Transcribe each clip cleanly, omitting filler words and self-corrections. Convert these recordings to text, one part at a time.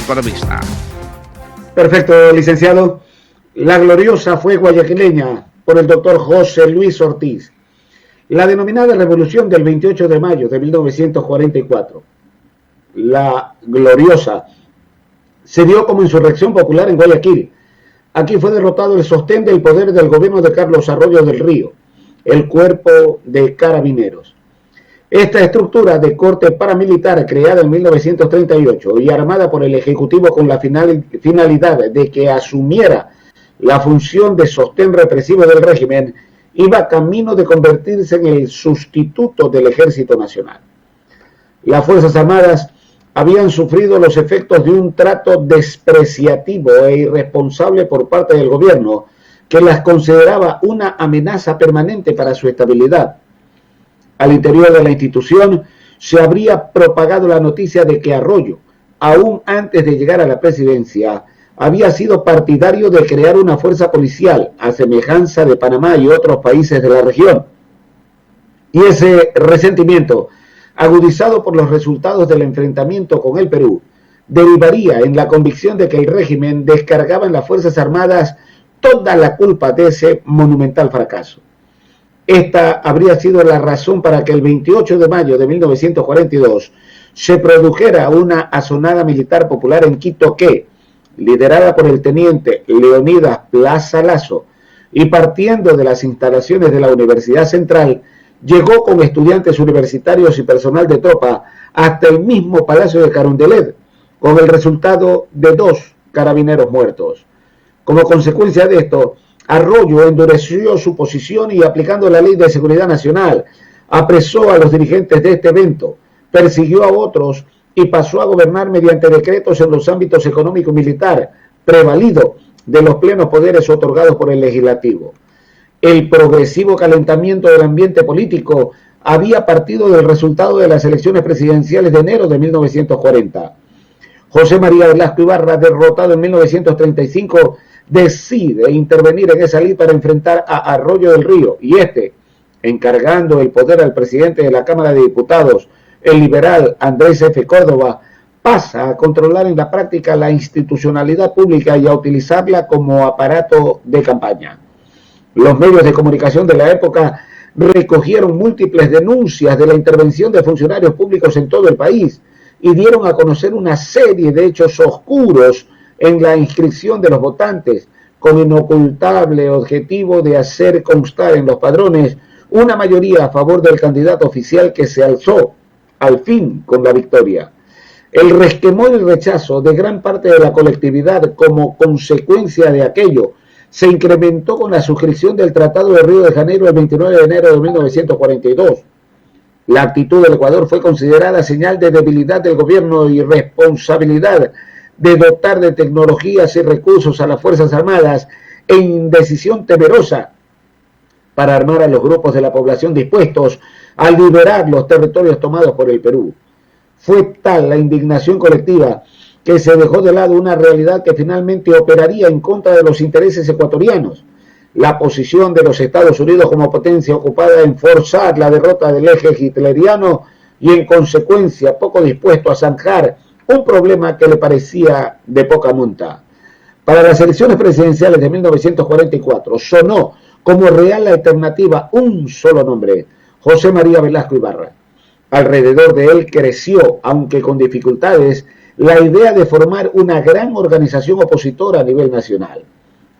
Economista. Perfecto, licenciado. La gloriosa fue guayaquileña por el doctor José Luis Ortiz. La denominada Revolución del 28 de mayo de 1944, la gloriosa, se dio como insurrección popular en Guayaquil. Aquí fue derrotado el sostén del poder del gobierno de Carlos Arroyo del Río, el cuerpo de carabineros. Esta estructura de corte paramilitar, creada en 1938 y armada por el Ejecutivo con la finalidad de que asumiera la función de sostén represivo del régimen, iba camino de convertirse en el sustituto del Ejército Nacional. Las Fuerzas Armadas habían sufrido los efectos de un trato despreciativo e irresponsable por parte del gobierno, que las consideraba una amenaza permanente para su estabilidad. Al interior de la institución se habría propagado la noticia de que Arroyo, aún antes de llegar a la presidencia, había sido partidario de crear una fuerza policial a semejanza de Panamá y otros países de la región. Y ese resentimiento, agudizado por los resultados del enfrentamiento con el Perú, derivaría en la convicción de que el régimen descargaba en las Fuerzas Armadas toda la culpa de ese monumental fracaso. Esta habría sido la razón para que el 28 de mayo de 1942 se produjera una asonada militar popular en Quito que, liderada por el teniente Leonidas Plaza Lazo y partiendo de las instalaciones de la Universidad Central, llegó con estudiantes universitarios y personal de tropa hasta el mismo Palacio de Carondelet, con el resultado de 2 carabineros muertos. Como consecuencia de esto, Arroyo endureció su posición y, aplicando la Ley de Seguridad Nacional, apresó a los dirigentes de este evento, persiguió a otros y pasó a gobernar mediante decretos en los ámbitos económico y militar, prevalido de los plenos poderes otorgados por el legislativo. El progresivo calentamiento del ambiente político había partido del resultado de las elecciones presidenciales de enero de 1940. José María Velasco Ibarra, derrotado en 1935, decide intervenir en esa ley para enfrentar a Arroyo del Río y encargando el poder al presidente de la Cámara de Diputados, el liberal Andrés F. Córdoba, pasa a controlar en la práctica la institucionalidad pública y a utilizarla como aparato de campaña. Los medios de comunicación de la época recogieron múltiples denuncias de la intervención de funcionarios públicos en todo el país y dieron a conocer una serie de hechos oscuros en la inscripción de los votantes, con inocultable objetivo de hacer constar en los padrones una mayoría a favor del candidato oficial que se alzó al fin con la victoria. El resquemor y rechazo de gran parte de la colectividad como consecuencia de aquello se incrementó con la suscripción del Tratado de Río de Janeiro el 29 de enero de 1942. La actitud del Ecuador fue considerada señal de debilidad del gobierno y responsabilidad de dotar de tecnologías y recursos a las Fuerzas Armadas e indecisión temerosa para armar a los grupos de la población dispuestos a liberar los territorios tomados por el Perú. Fue tal la indignación colectiva que se dejó de lado una realidad que finalmente operaría en contra de los intereses ecuatorianos, la posición de los Estados Unidos como potencia ocupada en forzar la derrota del eje hitleriano y en consecuencia poco dispuesto a zanjar un problema que le parecía de poca monta. Para las elecciones presidenciales de 1944 sonó como real alternativa un solo nombre: José María Velasco Ibarra. Alrededor de él creció, aunque con dificultades, la idea de formar una gran organización opositora a nivel nacional.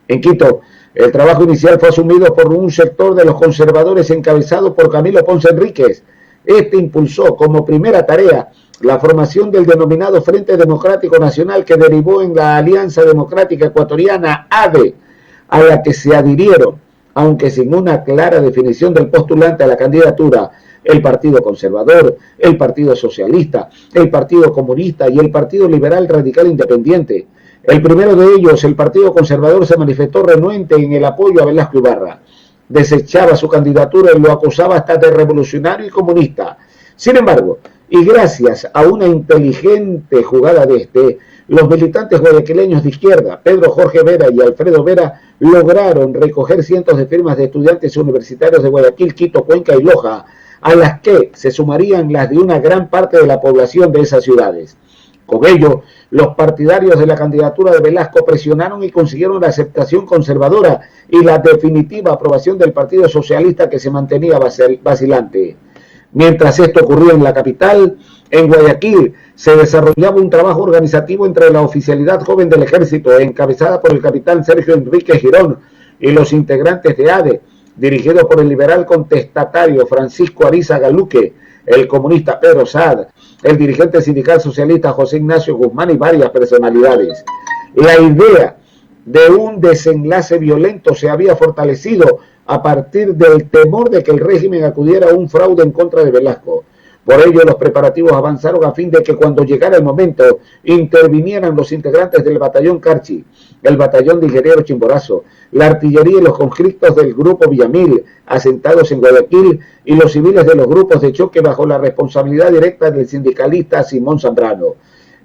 En Quito, el trabajo inicial fue asumido por un sector de los conservadores encabezado por Camilo Ponce Enríquez. Este impulsó como primera tarea la formación del denominado Frente Democrático Nacional, que derivó en la Alianza Democrática Ecuatoriana, ADE, a la que se adhirieron, aunque sin una clara definición del postulante a la candidatura, el Partido Conservador, el Partido Socialista, el Partido Comunista y el Partido Liberal Radical Independiente. El primero de ellos, el Partido Conservador, se manifestó renuente en el apoyo a Velasco Ibarra. Desechaba su candidatura y lo acusaba hasta de revolucionario y comunista. Sin embargo, y gracias a una inteligente jugada de los militantes guayaquileños de izquierda, Pedro Jorge Vera y Alfredo Vera, lograron recoger cientos de firmas de estudiantes universitarios de Guayaquil, Quito, Cuenca y Loja, a las que se sumarían las de una gran parte de la población de esas ciudades. Con ello, los partidarios de la candidatura de Velasco presionaron y consiguieron la aceptación conservadora y la definitiva aprobación del Partido Socialista, que se mantenía vacilante. Mientras esto ocurría en la capital, en Guayaquil se desarrollaba un trabajo organizativo entre la oficialidad joven del ejército, encabezada por el capitán Sergio Enrique Girón, y los integrantes de ADE, dirigido por el liberal contestatario Francisco Ariza Galuque, el comunista Pedro Saad, el dirigente sindical socialista José Ignacio Guzmán y varias personalidades. La idea de un desenlace violento se había fortalecido a partir del temor de que el régimen acudiera a un fraude en contra de Velasco. Por ello, los preparativos avanzaron a fin de que cuando llegara el momento intervinieran los integrantes del batallón Carchi, el batallón de ingeniero Chimborazo, la artillería y los conscriptos del grupo Villamil, asentados en Guayaquil, y los civiles de los grupos de choque bajo la responsabilidad directa del sindicalista Simón Zambrano.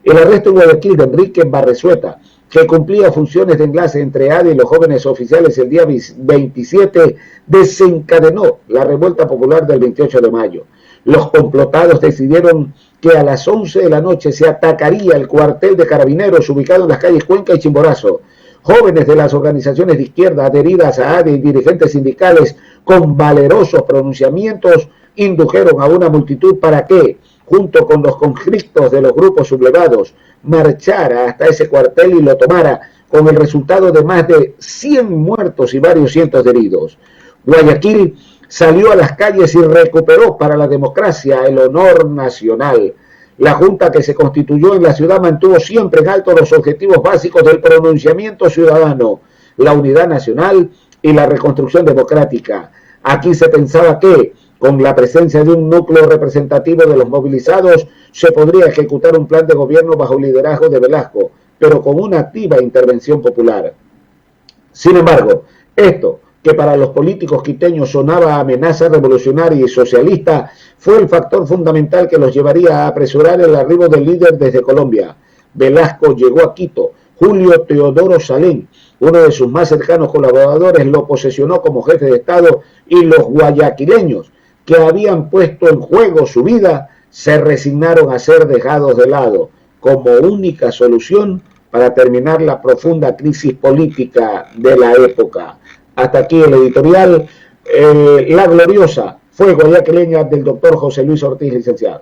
El arresto en Guayaquil de Enrique Barresueta, que cumplía funciones de enlace entre ADE y los jóvenes oficiales el día 27, desencadenó la revuelta popular del 28 de mayo. Los complotados decidieron que a las 11 de la noche se atacaría el cuartel de carabineros ubicado en las calles Cuenca y Chimborazo. Jóvenes de las organizaciones de izquierda adheridas a ADE y dirigentes sindicales con valerosos pronunciamientos indujeron a una multitud para que, junto con los conscriptos de los grupos sublevados, marchara hasta ese cuartel y lo tomara, con el resultado de más de 100 muertos y varios cientos de heridos. Guayaquil salió a las calles y recuperó para la democracia el honor nacional. La junta que se constituyó en la ciudad mantuvo siempre en alto los objetivos básicos del pronunciamiento ciudadano, la unidad nacional y la reconstrucción democrática. Aquí se pensaba que, con la presencia de un núcleo representativo de los movilizados, se podría ejecutar un plan de gobierno bajo el liderazgo de Velasco, pero con una activa intervención popular. Sin embargo, esto, que para los políticos quiteños sonaba amenaza revolucionaria y socialista, fue el factor fundamental que los llevaría a apresurar el arribo del líder desde Colombia. Velasco llegó a Quito. Julio Teodoro Salén, uno de sus más cercanos colaboradores, lo posesionó como jefe de Estado, y los guayaquileños, que habían puesto en juego su vida, se resignaron a ser dejados de lado como única solución para terminar la profunda crisis política de la época. Hasta aquí el editorial. La gloriosa fue guayaquileña del doctor José Luis Ortiz, licenciado.